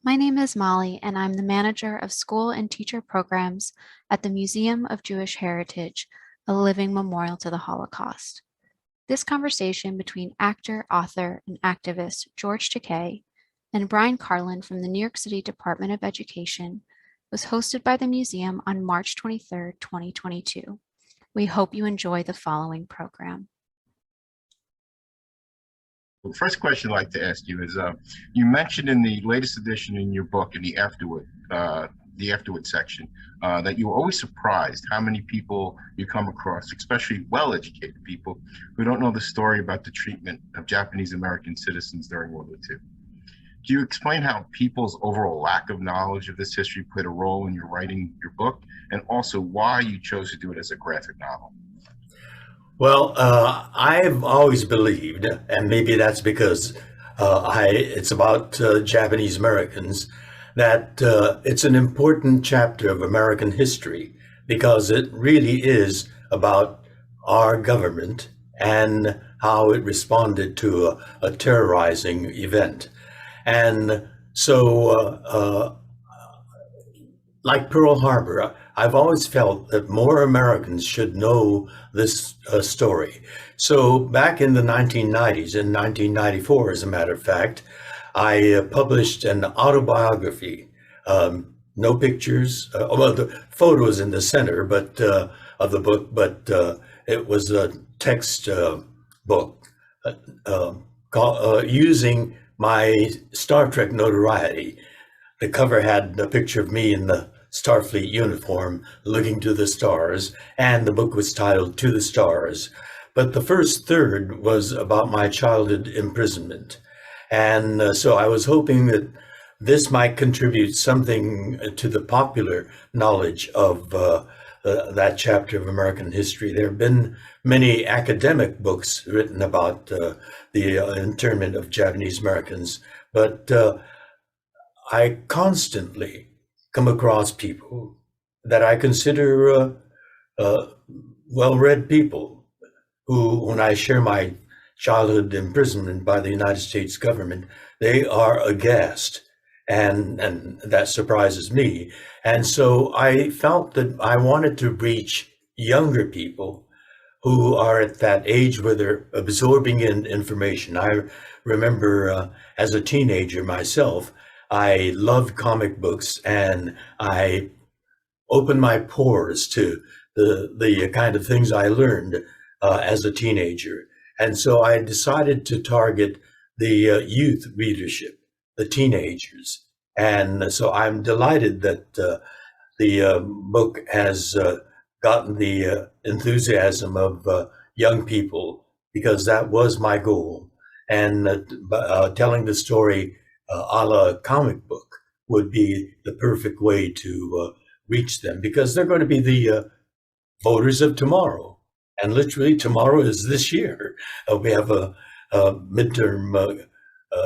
My name is Molly, and I'm the manager of school and teacher programs at the Museum of Jewish Heritage, a living memorial to the Holocaust. This conversation between actor, author, and activist George Takei and Brian Carlin from the New York City Department of Education was hosted by the museum on March 23rd, 2022. We hope you enjoy the following program. The first question I'd like to ask you is, you mentioned in the latest edition in your book, in the afterward section, that you were always surprised how many people you come across, especially well-educated people, who don't know the story about the treatment of Japanese American citizens during World War II. Do you explain how people's overall lack of knowledge of this history played a role in your writing your book, and also why you chose to do it as a graphic novel? Well, I've always believed, and maybe that's because it's about Japanese Americans, that it's an important chapter of American history because it really is about our government and how it responded to a terrorizing event. And so, like Pearl Harbor, I've always felt that more Americans should know this story. So back in the 1990s, in 1994, as a matter of fact, I published an autobiography. No pictures, well, the photos in the center, but of the book, but it was a text book using my Star Trek notoriety. The cover had a picture of me in the Starfleet uniform looking to the stars, and the book was titled To the Stars. But the first third was about my childhood imprisonment. And so I was hoping that this might contribute something to the popular knowledge of that chapter of American history. There have been many academic books written about the internment of Japanese Americans, but I constantly come across people that I consider well-read people who, when I share my childhood imprisonment by the United States government, they are aghast, and that surprises me. And so I felt that I wanted to reach younger people who are at that age where they're absorbing in information. I remember as a teenager myself, I loved comic books, and I opened my pores to the kind of things I learned as a teenager. And so I decided to target the youth readership, the teenagers. And so I'm delighted that the book has gotten the enthusiasm of young people, because that was my goal. And telling the story a la comic book would be the perfect way to reach them, because they're going to be the voters of tomorrow. And literally tomorrow is this year. We have a midterm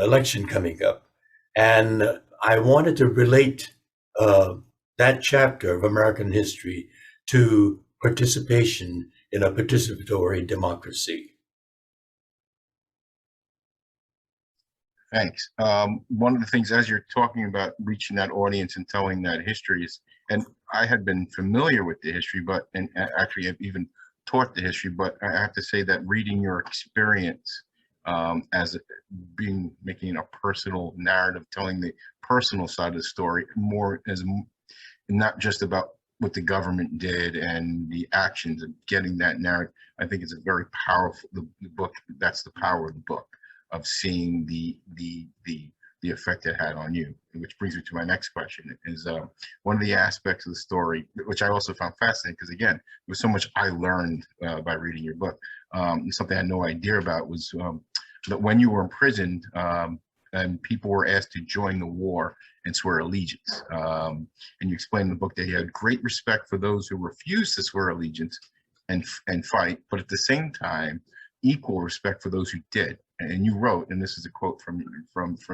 election coming up. And I wanted to relate that chapter of American history to participation in a participatory democracy. Thanks. One of the things, as you're talking about reaching that audience and telling that history is, and I had been familiar with the history, and actually I've even taught the history, but I have to say that reading your experience as making a personal narrative, telling the personal side of the story more as not just about what the government did and the actions of getting that narrative. I think it's a very powerful, the book, that's the power of the book, of seeing the effect it had on you. Which brings me to my next question, is one of the aspects of the story, which I also found fascinating, because again, there was so much I learned by reading your book. Something I had no idea about was that when you were imprisoned, and people were asked to join the war and swear allegiance. And you explained in the book that you had great respect for those who refused to swear allegiance and fight, but at the same time, equal respect for those who did. And you wrote, and this is a quote from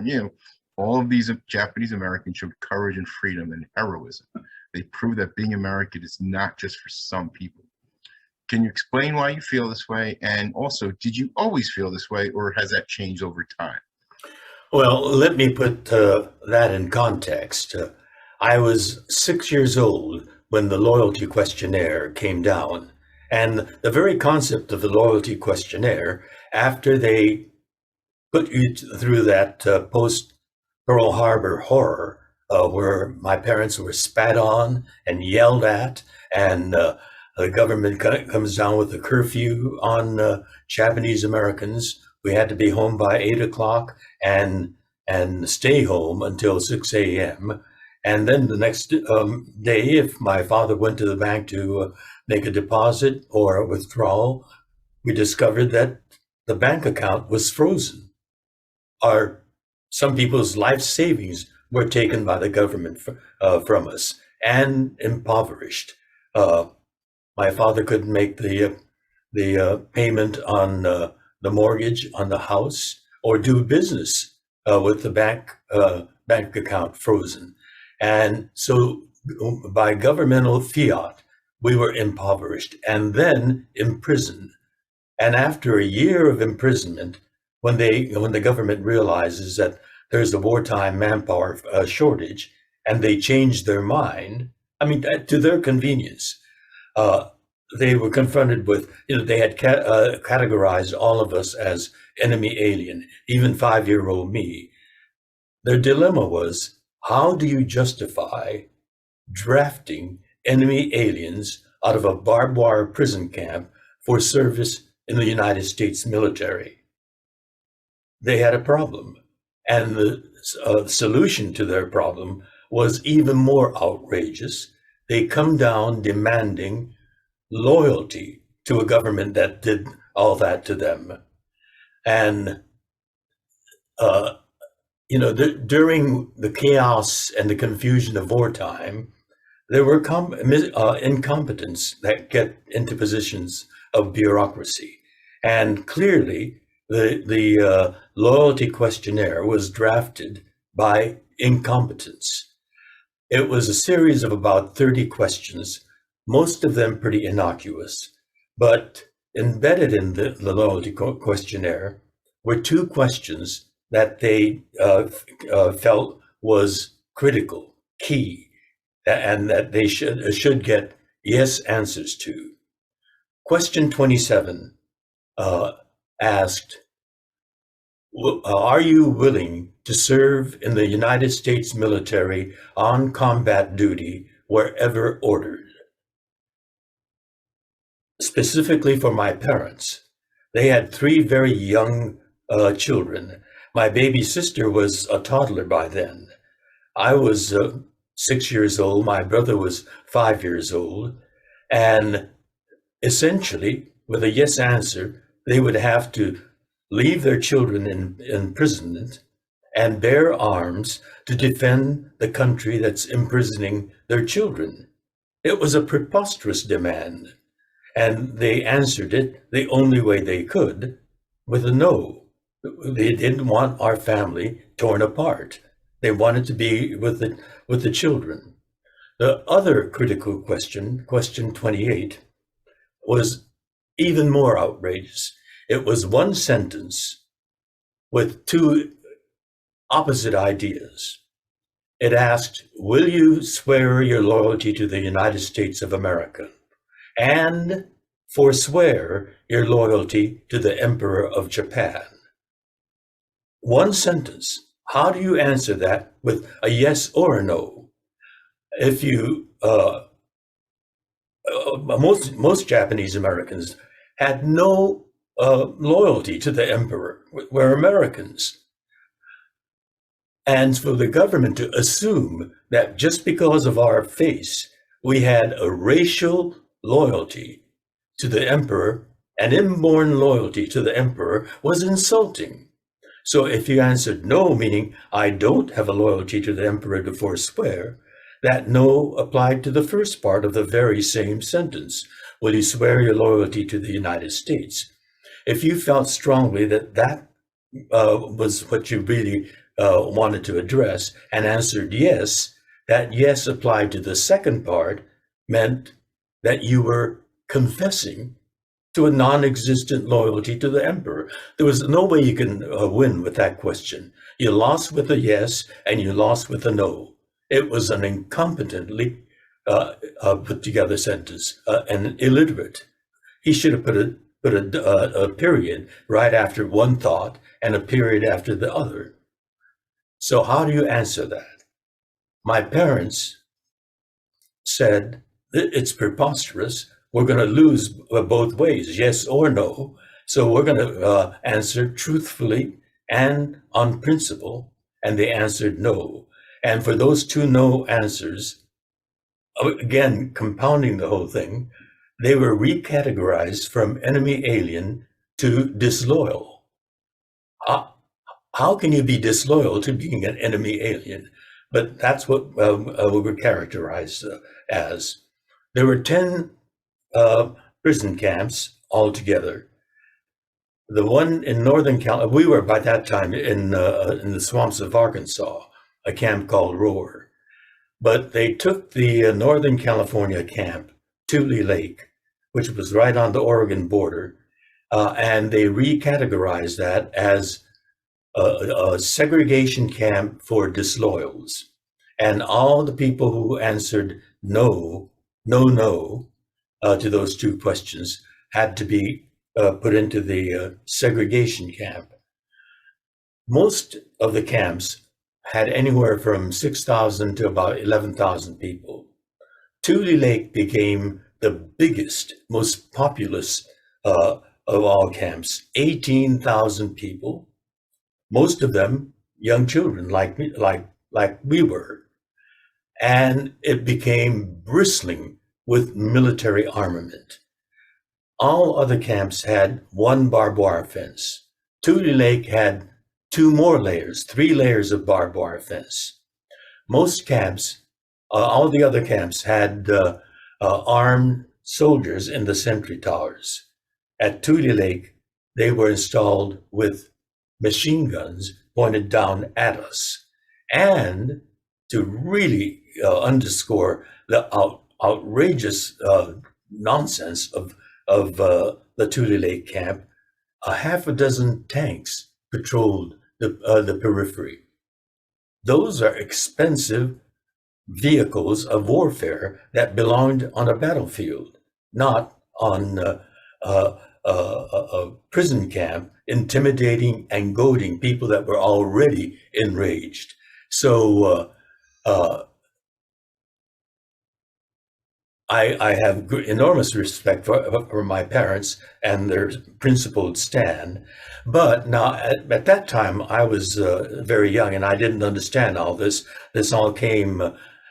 you, all of these Japanese Americans showed courage and freedom and heroism. They proved that being American is not just for some people. Can you explain why you feel this way? And also, did you always feel this way, or has that changed over time? Well, let me put that in context. I was 6 years old when the Loyalty Questionnaire came down. And the very concept of the Loyalty Questionnaire, after they put you through that post Pearl Harbor horror, where my parents were spat on and yelled at, and the government comes down with a curfew on Japanese Americans. We had to be home by 8 o'clock and stay home until 6 a.m. And then the next day, if my father went to the bank to make a deposit or a withdrawal, we discovered that the bank account was frozen. Some people's life savings were taken by the government from us and impoverished. My father couldn't make the payment on the mortgage on the house or do business with the bank account frozen. And so by governmental fiat, we were impoverished and then imprisoned. And after a year of imprisonment, when the government realizes that there's a wartime manpower shortage, and they changed their mind, I mean, to their convenience, they were confronted with, they had categorized all of us as enemy alien, even 5-year-old me. Their dilemma was, how do you justify drafting enemy aliens out of a barbed wire prison camp for service in the United States military? They had a problem. And the solution to their problem was even more outrageous. They come down demanding loyalty to a government that did all that to them. And, during the chaos and the confusion of wartime, there were incompetents that get into positions of bureaucracy. And clearly, the Loyalty Questionnaire was drafted by incompetence. It was a series of about 30 questions, most of them pretty innocuous, but embedded in the Loyalty Questionnaire were 2 questions that they felt was critical, key, and that they should get yes answers to. Question 27 asked, are you willing to serve in the United States military on combat duty wherever ordered? Specifically for my parents, they had 3 very young children. My baby sister was a toddler by then. I was 6 years old. My brother was 5 years old. And essentially, with a yes answer, they would have to leave their children in imprisonment and bear arms to defend the country that's imprisoning their children. It was a preposterous demand, and they answered it the only way they could, with a no. They didn't want our family torn apart. They wanted to be with the children. The other critical question, question 28, was even more outrageous. It was 1 sentence with 2 opposite ideas. It asked, will you swear your loyalty to the United States of America and forswear your loyalty to the Emperor of Japan? 1 sentence. How do you answer that with a yes or a no? If you, most Japanese Americans had no loyalty to the emperor. We're Americans. And for the government to assume that just because of our face, we had a racial loyalty to the emperor, an inborn loyalty to the emperor, was insulting. So if you answered no, meaning I don't have a loyalty to the emperor to forswear, that no applied to the first part of the very same sentence. Will you swear your loyalty to the United States? If you felt strongly that that was what you really wanted to address and answered yes, that yes applied to the second part meant that you were confessing to a non-existent loyalty to the emperor. There was no way you can win with that question. You lost with a yes and you lost with a no. It was an incompetently put together sentence and illiterate. He should have put a period right after one thought and a period after the other. So how do you answer that? My parents said, it's preposterous. We're going to lose both ways, yes or no. So we're going to answer truthfully and on principle. And they answered no. And for those two no answers, again, compounding the whole thing, they were recategorized from enemy alien to disloyal. How can you be disloyal to being an enemy alien? But that's what we were characterized as. There were 10 prison camps altogether. The one in Northern California, we were by that time in the swamps of Arkansas, a camp called Roar. But they took the Northern California camp, Tule Lake, which was right on the Oregon border, and they recategorized that as a segregation camp for disloyals. And all the people who answered no to those two questions had to be put into the segregation camp. Most of the camps had anywhere from 6,000 to about 11,000 people. Tule Lake became the biggest, most populous of all camps, 18,000 people. Most of them young children like me, like we were. And it became bristling with military armament. All other camps had one barbed wire fence. Tule Lake had 2 more layers, 3 layers of barbed wire fence. Most camps, all the other camps had armed soldiers in the sentry towers. At Tule Lake, they were installed with machine guns pointed down at us. And to really underscore the outrageous nonsense of the Tule Lake camp, a half a dozen tanks patrolled the periphery. Those are expensive vehicles of warfare that belonged on a battlefield, not on a prison camp, intimidating and goading people that were already enraged. So I have enormous respect for my parents and their principled stand. But now, at that time, I was very young and I didn't understand all this. This all came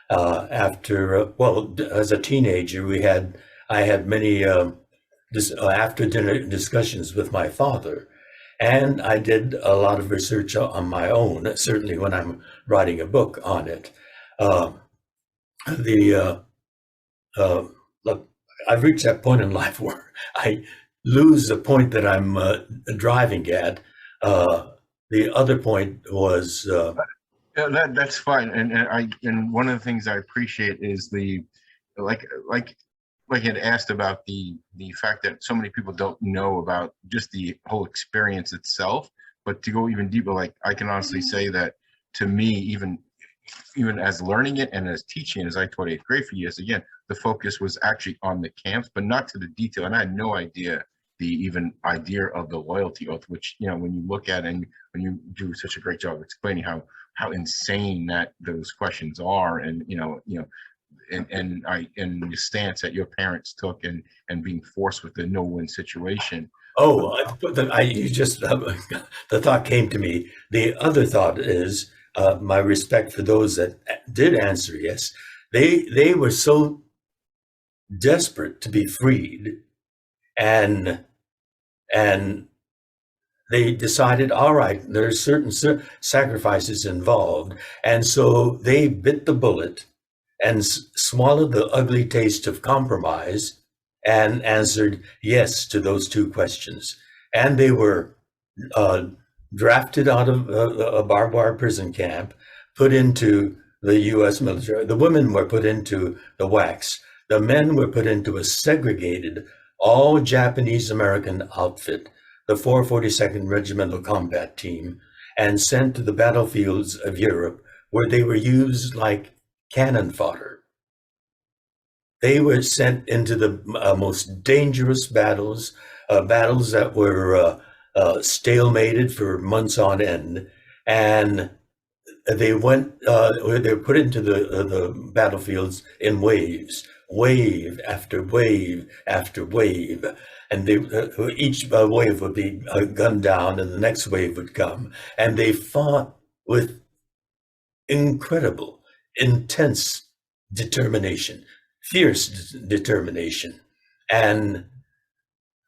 after, well, as a teenager, I had many after dinner discussions with my father. And I did a lot of research on my own, certainly when I'm writing a book on it. Look, I've reached that point in life where I lose the point that I'm driving at. The other point was Yeah, that's fine. And one of the things I appreciate is the like you had asked about the fact that so many people don't know about just the whole experience itself. But to go even deeper, like I can honestly say that to me, even as learning it and as teaching, as I taught 8th grade for years, again, the focus was actually on the camps, but not to the detail. And I had no idea the idea of the loyalty oath, which, you know, when you look at and when you do such a great job of explaining how insane that those questions are, and and the stance that your parents took and being forced with the no-win situation. The thought came to me. The other thought is my respect for those that did answer yes. They were so desperate to be freed, and they decided, all right, there's certain sacrifices involved, and so they bit the bullet and swallowed the ugly taste of compromise and answered yes to those 2 questions. And they were drafted out of a barbed wire prison camp, put into the U.S. military. The women were put into the WACs. The men were put into a segregated all Japanese American outfit, the 442nd Regimental Combat Team, and sent to the battlefields of Europe, where they were used like cannon fodder. They were sent into the most dangerous battles, battles that were stalemated for months on end, and they went. They were put into the battlefields in waves, wave after wave after wave, and they, each wave would be gunned down, and the next wave would come, and they fought with incredible, intense determination, fierce determination. And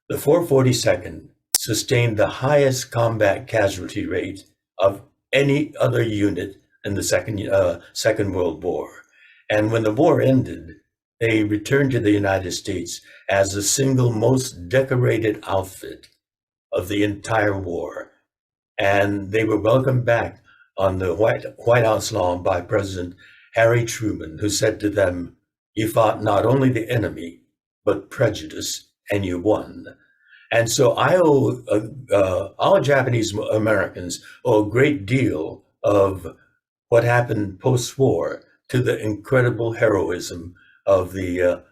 the 442nd sustained the highest combat casualty rate of any other unit in the Second World War. And when the war ended, they returned to the United States as the single most decorated outfit of the entire war. And they were welcomed back on the White House lawn by President Harry Truman, who said to them, "You fought not only the enemy, but prejudice, and you won." And so I owe all Japanese Americans owe a great deal of what happened post-war to the incredible heroism of the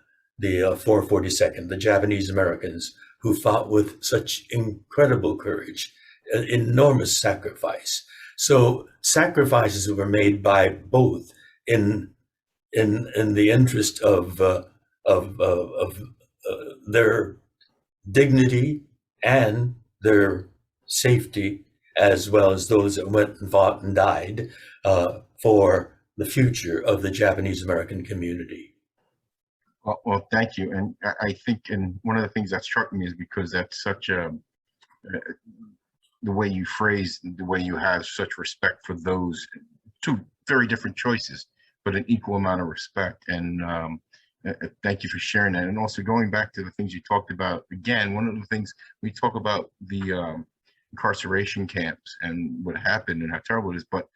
442nd, the Japanese Americans who fought with such incredible courage, enormous sacrifice. So sacrifices were made by both in the interest of their dignity and their safety, as well as those that went and fought and died for the future of the Japanese American community. Well, thank you. And I think, and one of the things that struck me is because that's such the way you phrase, the way you have such respect for those two very different choices, but an equal amount of respect. And thank you for sharing that. And also going back to the things you talked about, again, one of the things we talk about the incarceration camps and what happened and how terrible it is. But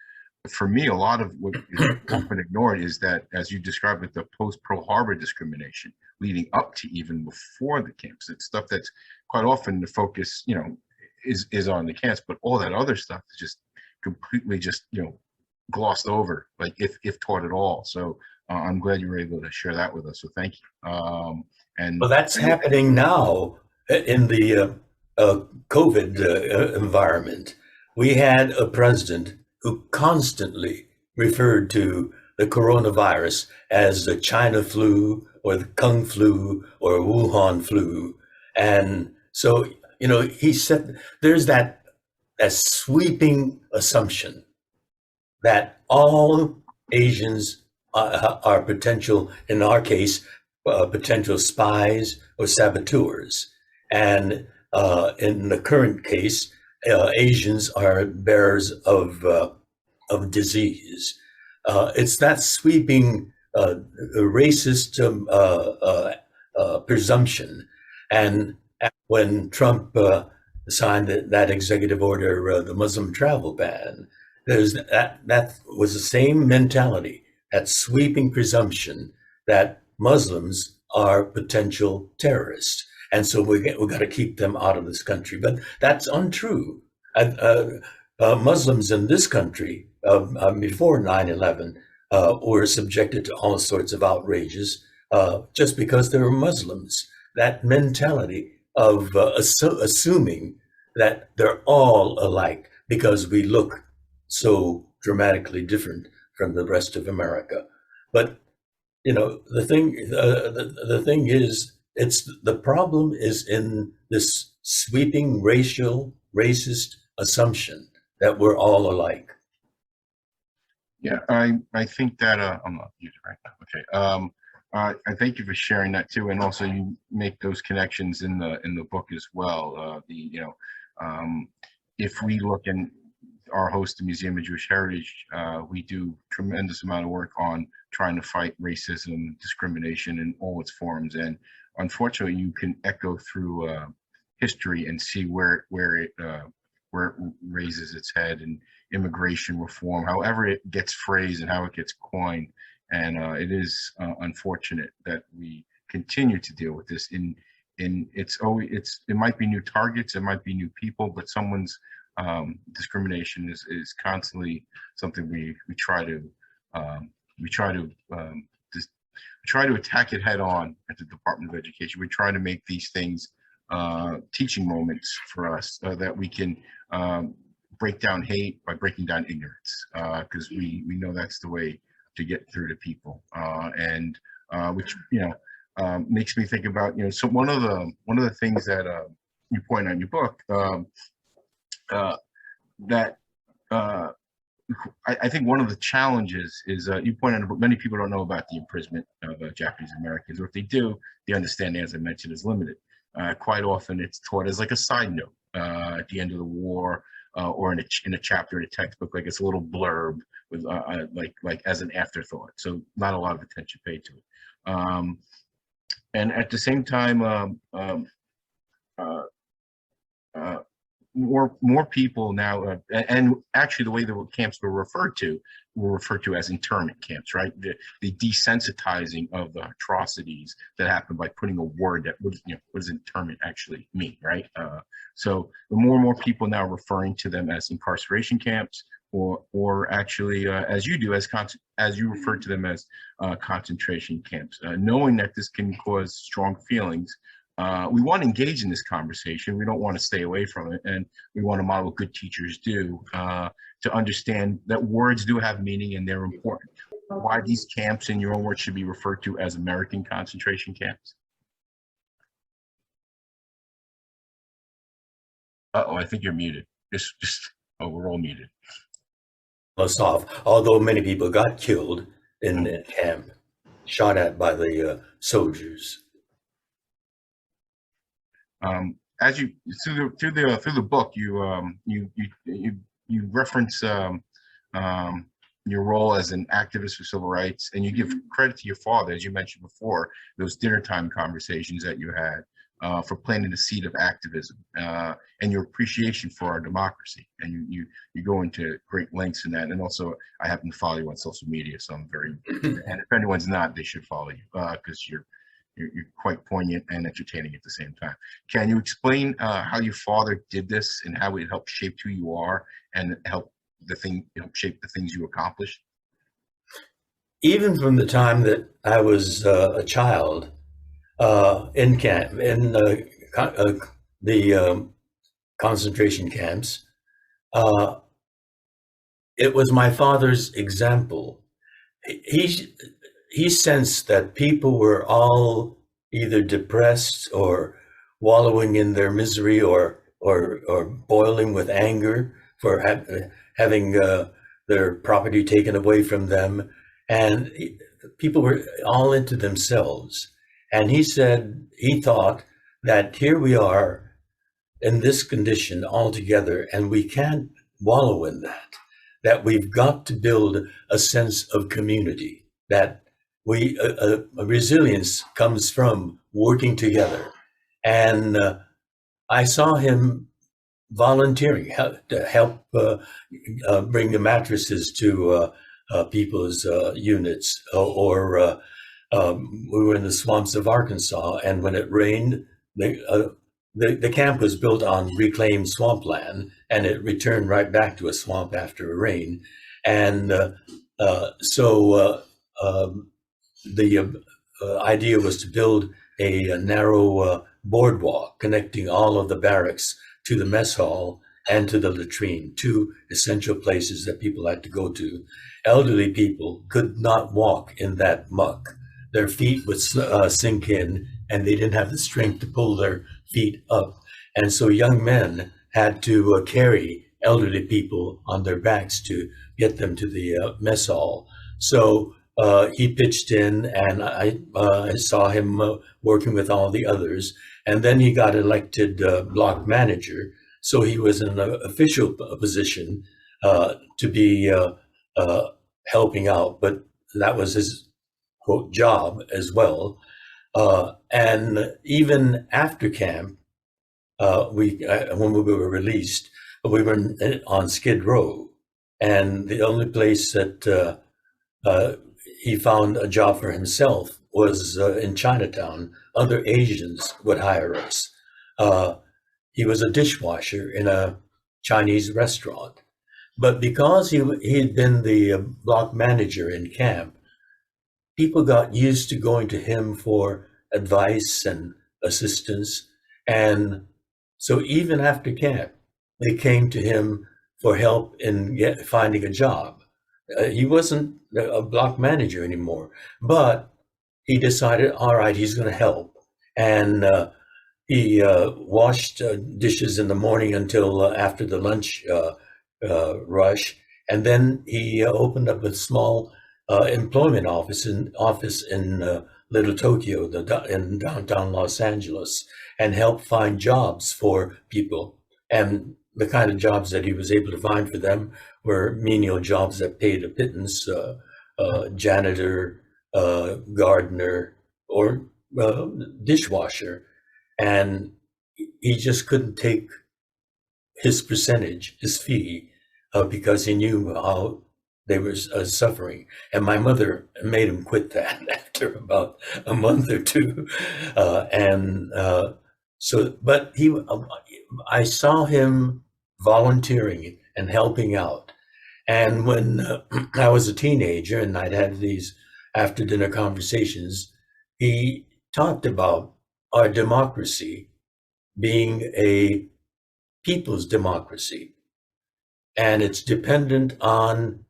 for me, a lot of what is often ignored is that, as you described it, the post-Pearl Harbor discrimination leading up to even before the camps. It's stuff that's quite often the focus, is on the camps, but all that other stuff is just completely just, glossed over, like if taught at all. So I'm glad you were able to share that with us. So thank you. And well, that's happening now in the COVID environment. We had a president who constantly referred to the coronavirus as the China flu or the Kung flu or Wuhan flu. And so, he said there's that sweeping assumption that all Asians are potential, in our case, potential spies or saboteurs. And in the current case, Asians are bearers of disease. It's that sweeping racist presumption. And when Trump signed that executive order, the Muslim travel ban, there's that was the same mentality, that sweeping presumption that Muslims are potential terrorists. And so we got to keep them out of this country. But that's untrue. Muslims in this country before 9/11 were subjected to all sorts of outrages just because they were Muslims. That mentality of assuming that they're all alike because we look so dramatically different from the rest of America. But the thing is, the problem is in this sweeping racist assumption that we're all alike. Yeah, I think that I'm not using right now. Okay. I thank you for sharing that too, and also you make those connections in the book as well. If we look in our host, the Museum of Jewish Heritage, we do tremendous amount of work on trying to fight racism, discrimination in all its forms. And unfortunately, you can echo through history and see where it raises its head, and immigration reform, however it gets phrased and how it gets coined. And it is unfortunate that we continue to deal with this in and it might be new targets, it might be new people, but someone's discrimination is constantly something we try to attack it head on at the Department of Education. We try to make these things teaching moments for us that we can break down hate by breaking down ignorance, because we know that's the way to get through to people, and which makes me think about so one of the things that you point out in your book that I think one of the challenges is you point out many people don't know about the imprisonment of Japanese Americans, or if they do, the understanding, as I mentioned, is limited. Quite often, it's taught as like a side note at the end of the war, or in a chapter in a textbook, like it's a little blurb with like as an afterthought. So not a lot of attention paid to it. And at the same time, more people now, and actually the way the camps were referred to as internment camps, right? The desensitizing of the atrocities that happen by putting a word that what does internment actually mean, right? So more and more people now referring to them as incarceration camps, or actually as you do, as you refer to them as concentration camps, knowing that this can cause strong feelings. We want to engage in this conversation. We don't want to stay away from it, and we want to model what good teachers do to understand that words do have meaning and they're important. Why these camps, in your own words, should be referred to as American concentration camps? I think you're muted. We're all muted. Us off, although many people got killed in camp, shot at by the soldiers. As you through the book, you reference your role as an activist for civil rights, and you give credit to your father, as you mentioned before, those dinner time conversations that you had, for planting the seed of activism, and your appreciation for our democracy. And you go into great lengths in that. And also, I happen to follow you on social media, so I'm very, and if anyone's not, they should follow you, because you're quite poignant and entertaining at the same time. Can you explain how your father did this and how it helped shape who you are and help shape the things you accomplished? Even from the time that I was a child in camp, in the concentration camps, it was my father's example. He sensed that people were all either depressed or wallowing in their misery or boiling with anger for having their property taken away from them. And people were all into themselves. And he said, he thought that here we are in this condition all together, and we can't wallow in that we've got to build a sense of community, that a resilience comes from working together. And I saw him volunteering to help bring the mattresses to people's units, or we were in the swamps of Arkansas, and when it rained, the camp was built on reclaimed swampland, and it returned right back to a swamp after a rain. And so the idea was to build a narrow boardwalk connecting all of the barracks to the mess hall and to the latrine, two essential places that people had to go to. Elderly people could not walk in that muck. Their feet would sink in, and they didn't have the strength to pull their feet up. And so young men had to carry elderly people on their backs to get them to the mess hall. So he pitched in, and I saw him working with all the others. And then he got elected block manager. So he was in an official position to be helping out, but that was his, quote, job as well. And even after camp, when we were released, we were on Skid Row. And the only place that he found a job for himself was in Chinatown, other Asians would hire us. He was a dishwasher in a Chinese restaurant. But because he had been the block manager in camp, people got used to going to him for advice and assistance. And so even after camp, they came to him for help in finding a job. He wasn't a block manager anymore, but he decided, all right, he's going to help. And he washed dishes in the morning until after the lunch rush. And then he opened up a small employment office in Little Tokyo, in downtown Los Angeles, and helped find jobs for people. And the kind of jobs that he was able to find for them were menial jobs that paid a pittance, janitor, gardener, or dishwasher. And he just couldn't take his percentage, his fee, because he knew how they were suffering. And my mother made him quit that after about a month or two. But I saw him volunteering and helping out. And when I was a teenager and I'd had these after dinner conversations, he talked about our democracy being a people's democracy. And it's dependent on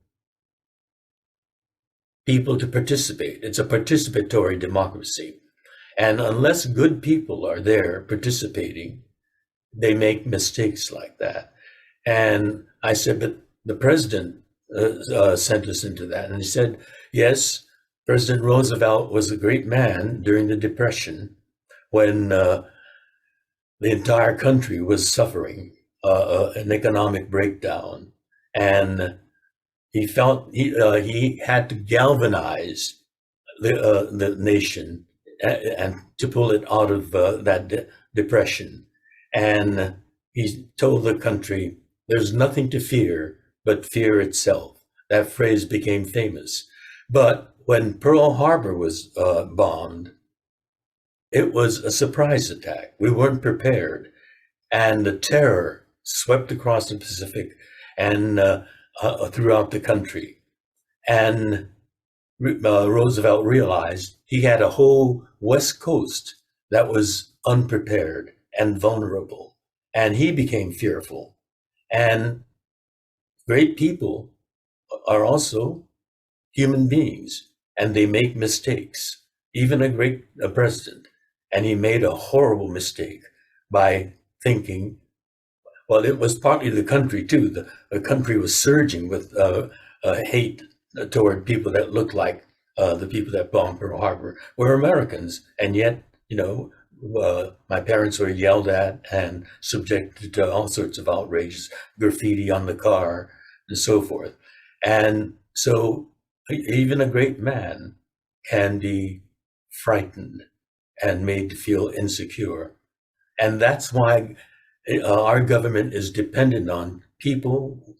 people to participate. It's a participatory democracy. And unless good people are there participating, they make mistakes like that. And I said, but the president sent us into that. And he said, yes, President Roosevelt was a great man during the Depression when the entire country was suffering an economic breakdown. And he felt he had to galvanize the nation and to pull it out of that depression. And he told the country, there's nothing to fear but fear itself. That phrase became famous. But when Pearl Harbor was bombed, it was a surprise attack. We weren't prepared. And the terror swept across the Pacific and throughout the country. And Roosevelt realized he had a whole West Coast that was unprepared and vulnerable. And he became fearful. And great people are also human beings, and they make mistakes, even a great president. And he made a horrible mistake by thinking, well, it was partly the country too. The country was surging with hate toward people that looked like the people that bombed Pearl Harbor were Americans. And yet, my parents were yelled at and subjected to all sorts of outrages, graffiti on the car and so forth. And so even a great man can be frightened and made to feel insecure. And that's why our government is dependent on people,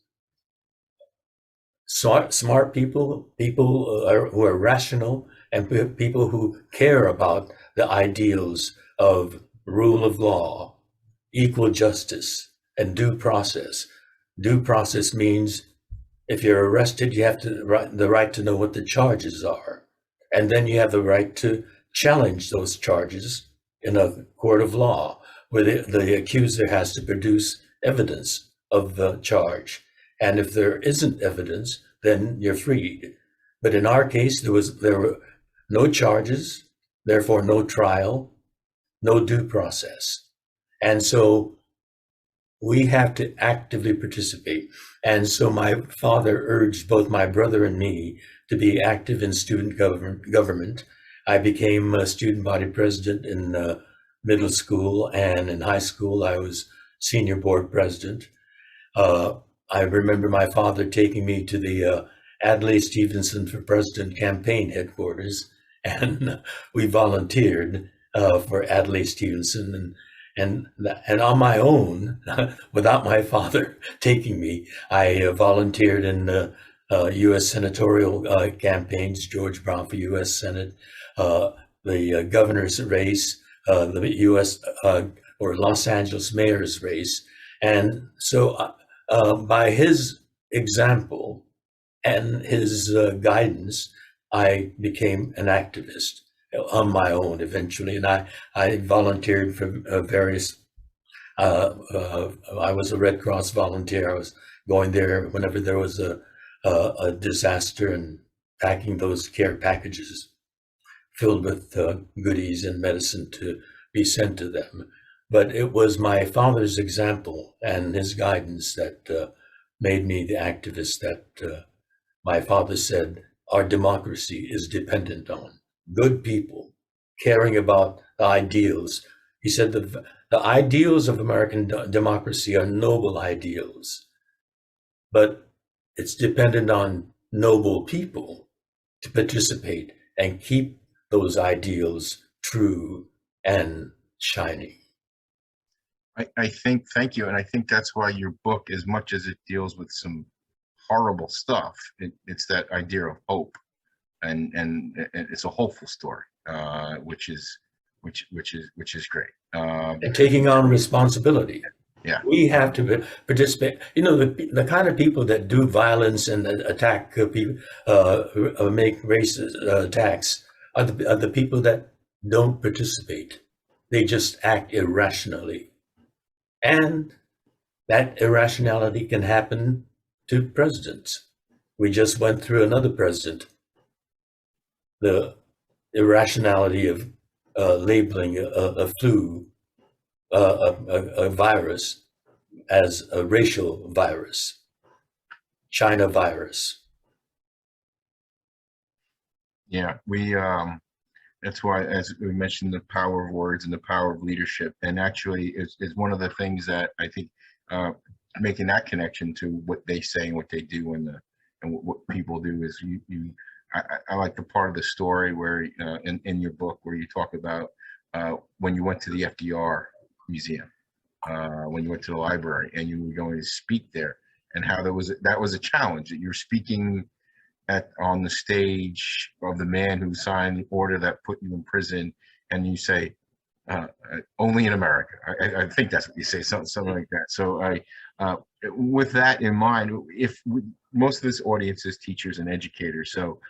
smart people, who are rational, and people who care about the ideals of rule of law, equal justice, and due process. Due process means if you're arrested, you have the right to know what the charges are. And then you have the right to challenge those charges in a court of law, where the accuser has to produce evidence of the charge. And if there isn't evidence, then you're freed. But in our case, there were no charges, therefore no trial, no due process. And so we have to actively participate. And so my father urged both my brother and me to be active in student government. I became a student body president in middle school, and in high school, I was senior board president. I remember my father taking me to the Adlai Stevenson for President campaign headquarters, and we volunteered for Adlai Stevenson, and on my own, without my father taking me, I volunteered in U.S. senatorial campaigns, George Brown for U.S. Senate, the governor's race, the U.S. Or Los Angeles mayor's race. And so by his example and his guidance, I became an activist on my own eventually. And I volunteered for various, I was a Red Cross volunteer. I was going there whenever there was a disaster and packing those care packages filled with goodies and medicine to be sent to them. But it was my father's example and his guidance that made me the activist that my father said our democracy is dependent on. Good people caring about the ideals. He said the ideals of American democracy are noble ideals, but it's dependent on noble people to participate and keep those ideals true and shining. I think, thank you. And I think that's why your book, as much as it deals with some horrible stuff, it's that idea of hope, and it's a hopeful story, which is great. And taking on responsibility. Yeah, we have to participate. You know, the kind of people that do violence and attack people, make racist attacks, are the people that don't participate. They just act irrationally. And that irrationality can happen to presidents. We just went through another president. The irrationality of labeling a flu, a virus, as a racial virus, China virus. Yeah, that's why, as we mentioned, the power of words and the power of leadership, and actually is one of the things that I think making that connection to what they say and what they do and what people do is I like the part of the story where in your book where you talk about when you went to the FDR museum, when you went to the library and you were going to speak there, and how that was a challenge, that you're speaking on the stage of the man who signed the order that put you in prison, and you say, only in America. I think that's what you say, something like that. So with that in mind, most of this audience is teachers and educators. So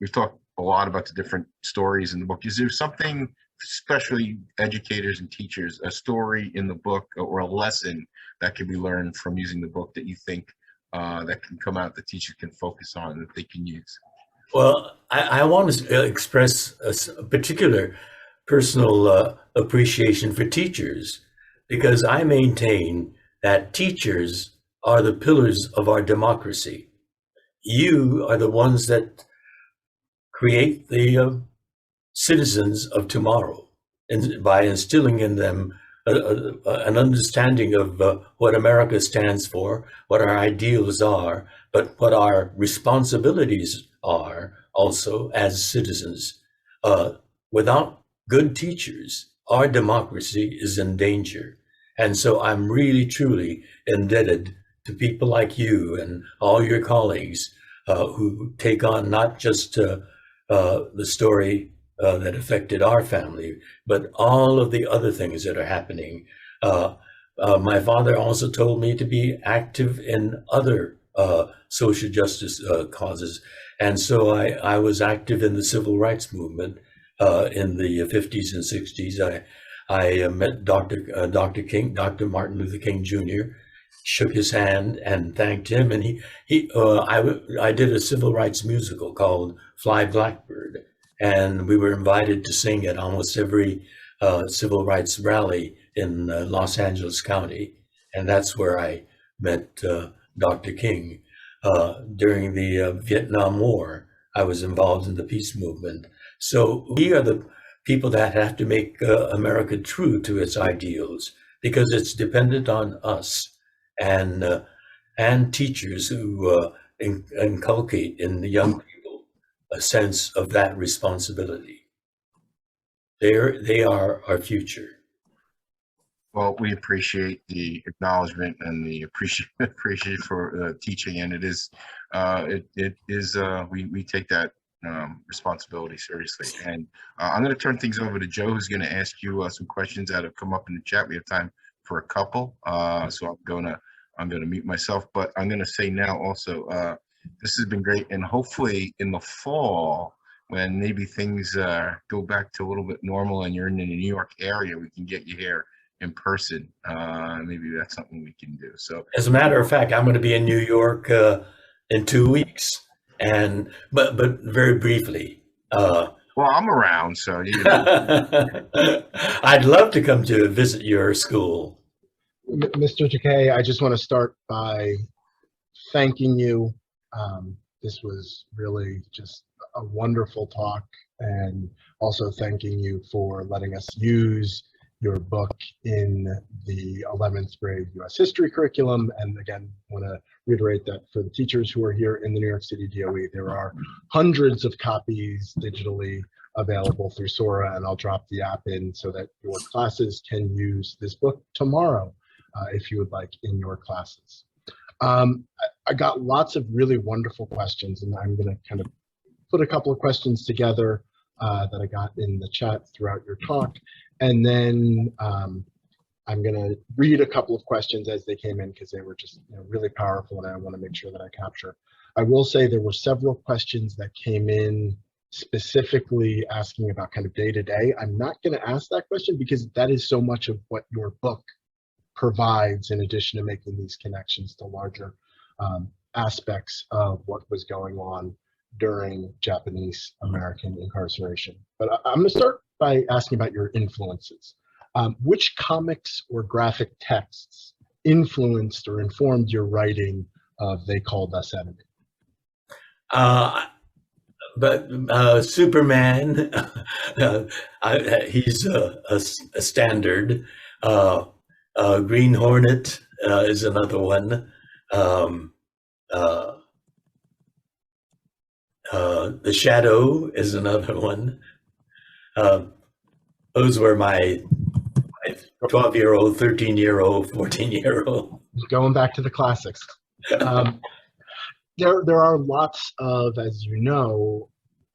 we've talked a lot about the different stories in the book. Is there something, especially educators and teachers, a story in the book or a lesson that can be learned from using the book that you think that can come out that teachers can focus on, that they can use? Well, I want to express a particular personal appreciation for teachers, because I maintain that teachers are the pillars of our democracy. You are the ones that create the citizens of tomorrow, and by instilling in them an understanding of what America stands for, what our ideals are, but what our responsibilities are also as citizens. Without good teachers, our democracy is in danger. And so I'm really, truly indebted to people like you and all your colleagues who take on not just the story that affected our family, but all of the other things that are happening. My father also told me to be active in other social justice causes. And so I was active in the civil rights movement in the 50s and 60s. I met Dr. King, Dr. Martin Luther King Jr., shook his hand and thanked him. And I did a civil rights musical called Fly Blackbird. And we were invited to sing at almost every civil rights rally in Los Angeles County. And that's where I met Dr. King. During the Vietnam War, I was involved in the peace movement. So we are the people that have to make America true to its ideals, because it's dependent on us and teachers who inculcate in the young people a sense of that responsibility. They are our future. Well, we appreciate the acknowledgement and the appreciate for teaching, and we take that responsibility seriously. And I'm going to turn things over to Joe, who's going to ask you some questions that have come up in the chat. We have time for a couple, so I'm gonna mute myself. But I'm going to say now also, this has been great, and hopefully in the fall, when maybe things go back to a little bit normal and you're in the New York area, we can get you here in person. Maybe that's something we can do. So, as a matter of fact, I'm going to be in New York in 2 weeks, and but very briefly. Well, I'm around, so you know. I'd love to come to visit your school. Mr. Takei, I just want to start by thanking you. This was really just a wonderful talk, and also thanking you for letting us use your book in the 11th grade U.S. history curriculum. And again, want to reiterate that for the teachers who are here in the New York City DOE, there are hundreds of copies digitally available through Sora, and I'll drop the app in so that your classes can use this book tomorrow if you would like in your classes. I got lots of really wonderful questions, and I'm going to kind of put a couple of questions together that I got in the chat throughout your talk. And then I'm going to read a couple of questions as they came in, because they were just really powerful, and I want to make sure that I capture. I will say there were several questions that came in specifically asking about kind of day-to-day. I'm not going to ask that question because that is so much of what your book provides, in addition to making these connections to larger aspects of what was going on during Japanese American incarceration. But I'm going to start by asking about your influences. Which comics or graphic texts influenced or informed your writing of They Called Us Enemy? But Superman, he's a standard. Green Hornet is another one. The Shadow is another one. Those were my 12-year-old, 13-year-old, 14-year-old. Going back to the classics. There are lots of, as you know,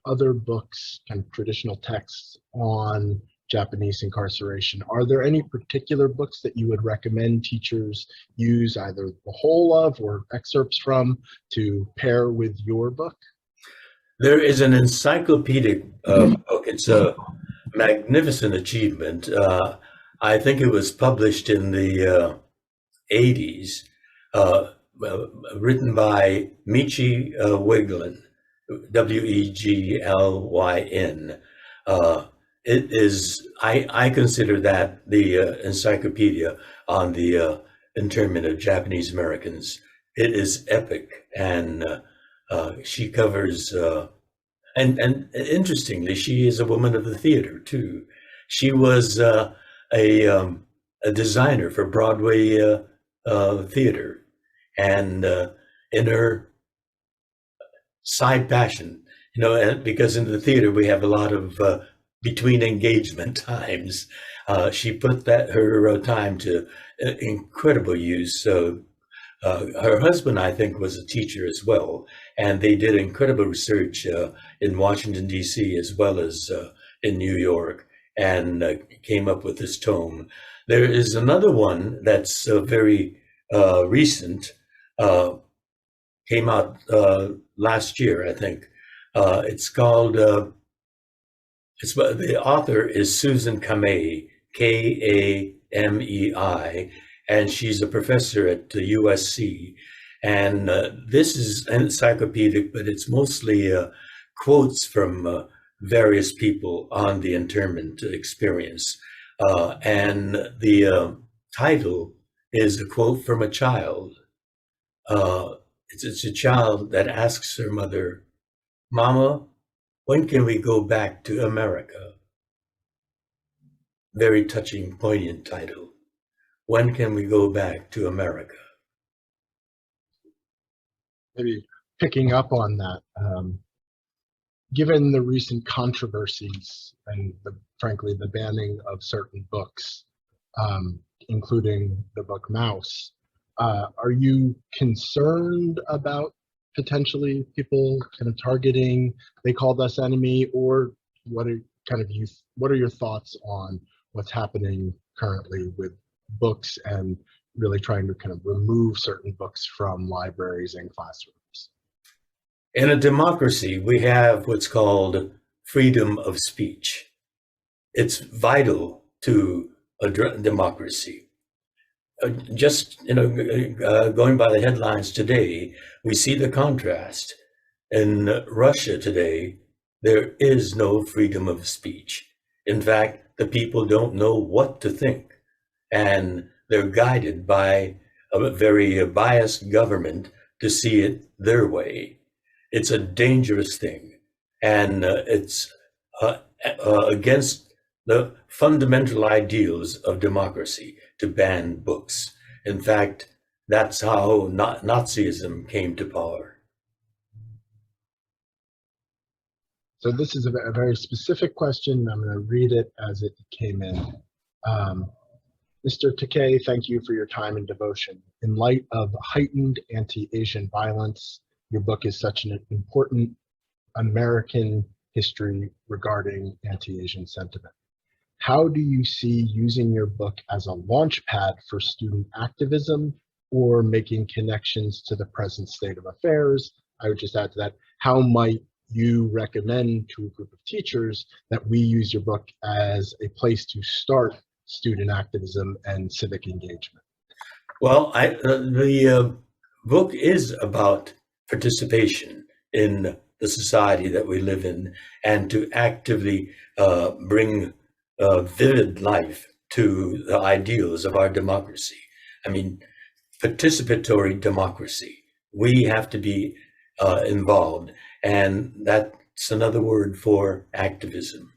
other books, kind of traditional texts on Japanese incarceration. Are there any particular books that you would recommend teachers use either the whole of or excerpts from to pair with your book? There is an encyclopedic book. It's a magnificent achievement. I think it was published in the 80s, written by Michi Weglin, W-E-G-L-Y-N. It is, I consider that the encyclopedia on the internment of Japanese Americans. It is epic, and she covers, and interestingly, she is a woman of the theater too. She was a designer for Broadway theater, and in her side passion, because in the theater we have a lot of between engagement times. She put her time to incredible use. So her husband, I think, was a teacher as well, and they did incredible research in Washington, D.C., as well as in New York, and came up with this tome. There is another one that's very recent, came out last year, I think. It's called, the author is Susan Kamei, K-A-M-E-I, and she's a professor at USC. And this is encyclopedic, but it's mostly quotes from various people on the internment experience. And the title is a quote from a child. It's a child that asks her mother, "Mama, when can we go back to America?" Very touching, poignant title. When can we go back to America? Maybe picking up on that, given the recent controversies and frankly, the banning of certain books, including the book Mouse. Are you concerned about potentially people kind of targeting "They Called Us Enemy," or what are your thoughts on what's happening currently with books and really trying to kind of remove certain books from libraries and classrooms? In a democracy, we have what's called freedom of speech. It's vital to a democracy. Just going by the headlines today, we see the contrast. In Russia today, there is no freedom of speech. In fact, the people don't know what to think, and they're guided by a very biased government to see it their way. It's a dangerous thing, and it's against the fundamental ideals of democracy to ban books. In fact, that's how Nazism came to power. So this is a very specific question. I'm going to read it as it came in. Mr. Takei, thank you for your time and devotion. In light of heightened anti-Asian violence, your book is such an important American history regarding anti-Asian sentiment. How do you see using your book as a launch pad for student activism or making connections to the present state of affairs? I would just add to that, how might you recommend to a group of teachers that we use your book as a place to start student activism and civic engagement? Well, the book is about participation in the society that we live in, and to actively bring vivid life to the ideals of our democracy. I mean, participatory democracy. We have to be involved, and that's another word for activism.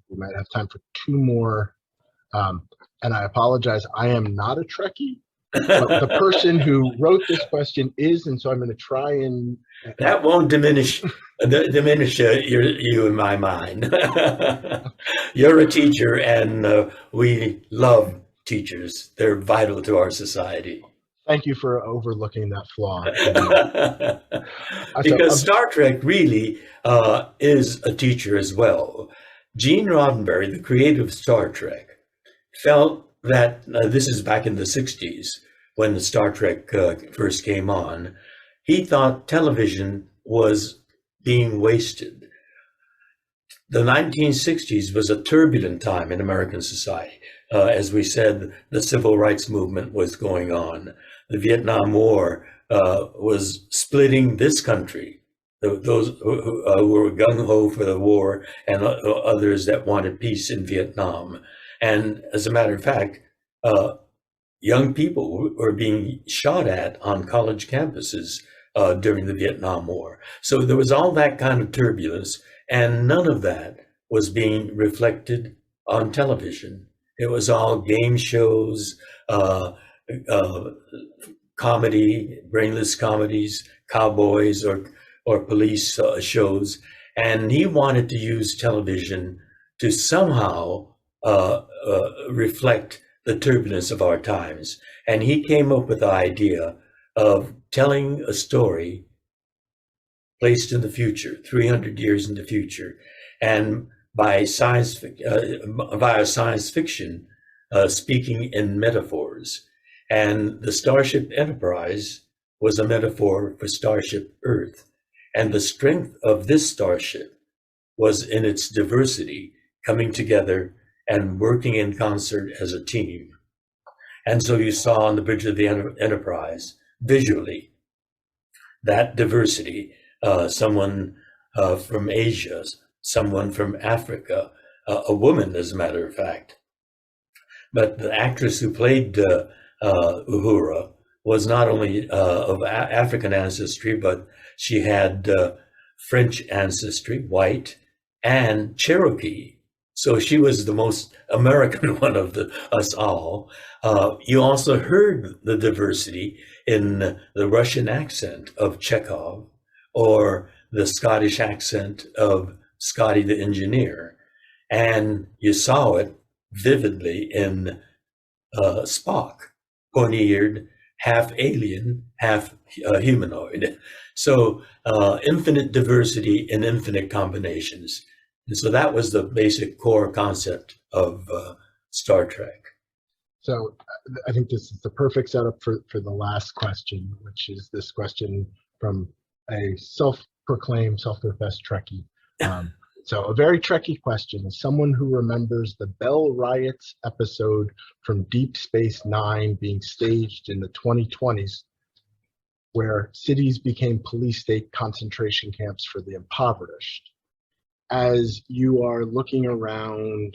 We might have time for two more. And I apologize, I am not a Trekkie, but the person who wrote this question is, and so I'm going to try and... That won't diminish you in my mind. You're a teacher, and we love teachers. They're vital to our society. Thank you for overlooking that flaw. Because Star Trek really is a teacher as well. Gene Roddenberry, the creator of Star Trek, felt that, this is back in the 60s when the Star Trek first came on, he thought television was being wasted. The 1960s was a turbulent time in American society. As we said, the civil rights movement was going on. The Vietnam War was splitting this country. Those who were gung-ho for the war, and others that wanted peace in Vietnam. And as a matter of fact, young people were being shot at on college campuses during the Vietnam War. So there was all that kind of turbulence, and none of that was being reflected on television. It was all game shows, comedy, brainless comedies, cowboys or police shows. And he wanted to use television to somehow reflect the turbulence of our times. And he came up with the idea of telling a story placed in the future, 300 years in the future, and by science fiction, speaking in metaphors. And the Starship Enterprise was a metaphor for Starship Earth. And the strength of this starship was in its diversity, coming together and working in concert as a team. And so you saw on the bridge of the Enterprise, visually, that diversity, someone from Asia, someone from Africa, a woman, as a matter of fact. But the actress who played Uhura was not only of African ancestry, but she had French ancestry, white, and Cherokee. So she was the most American one of us all. You also heard the diversity in the Russian accent of Chekhov, or the Scottish accent of Scotty the Engineer. And you saw it vividly in Spock, pointy-eared, half alien, half humanoid. So infinite diversity and infinite combinations. And so that was the basic core concept of Star Trek. So I think this is the perfect setup for the last question, which is this question from a self-proclaimed, self-professed Trekkie. So a very Trekkie question is someone who remembers the Bell Riots episode from Deep Space Nine being staged in the 2020s, where cities became police state concentration camps for the impoverished. As you are looking around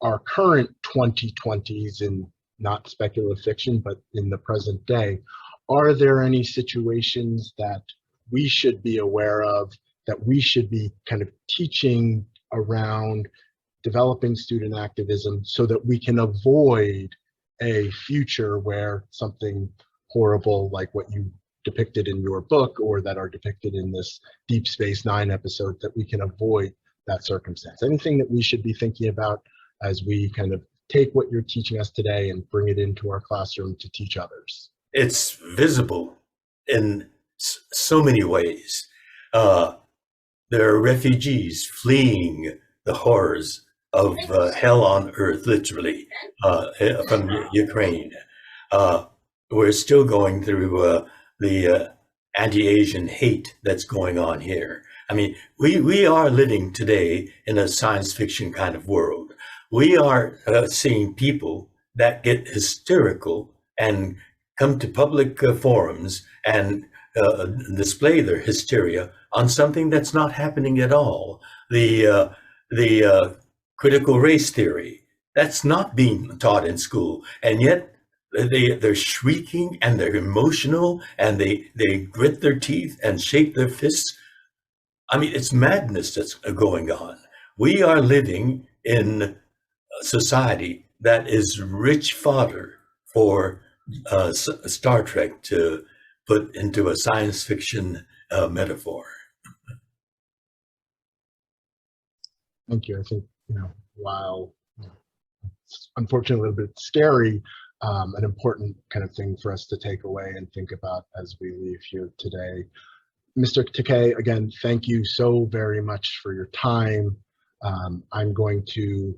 our current 2020s in not speculative fiction, but in the present day, are there any situations that we should be aware of, that we should be kind of teaching around developing student activism so that we can avoid a future where something horrible like what you depicted in your book or that are depicted in this Deep Space Nine episode, that we can avoid that circumstance? Anything that we should be thinking about as we kind of take what you're teaching us today and bring it into our classroom to teach others? It's visible in so many ways. There are refugees fleeing the horrors of hell on earth, literally, from Ukraine. We're still going through the anti-Asian hate that's going on here. I mean, we are living today in a science fiction kind of world. We are seeing people that get hysterical and come to public forums and display their hysteria on something that's not happening at all. The critical race theory, that's not being taught in school, and yet they're shrieking and they're emotional and they grit their teeth and shake their fists. I mean, it's madness that's going on. We are living in a society that is rich fodder for Star Trek to put into a science fiction metaphor. Thank you. I think, while it's unfortunately a little bit scary, an important kind of thing for us to take away and think about as we leave here today. Mr. Takei, again, thank you so very much for your time. I'm going to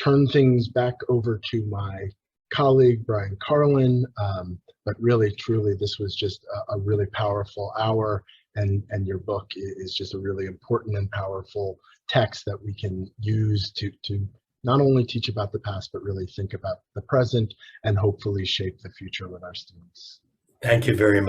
turn things back over to my colleague, Brian Carlin, but really, truly, this was just a really powerful hour, and your book is just a really important and powerful text that we can use to not only teach about the past, but really think about the present and hopefully shape the future with our students. Thank you very much.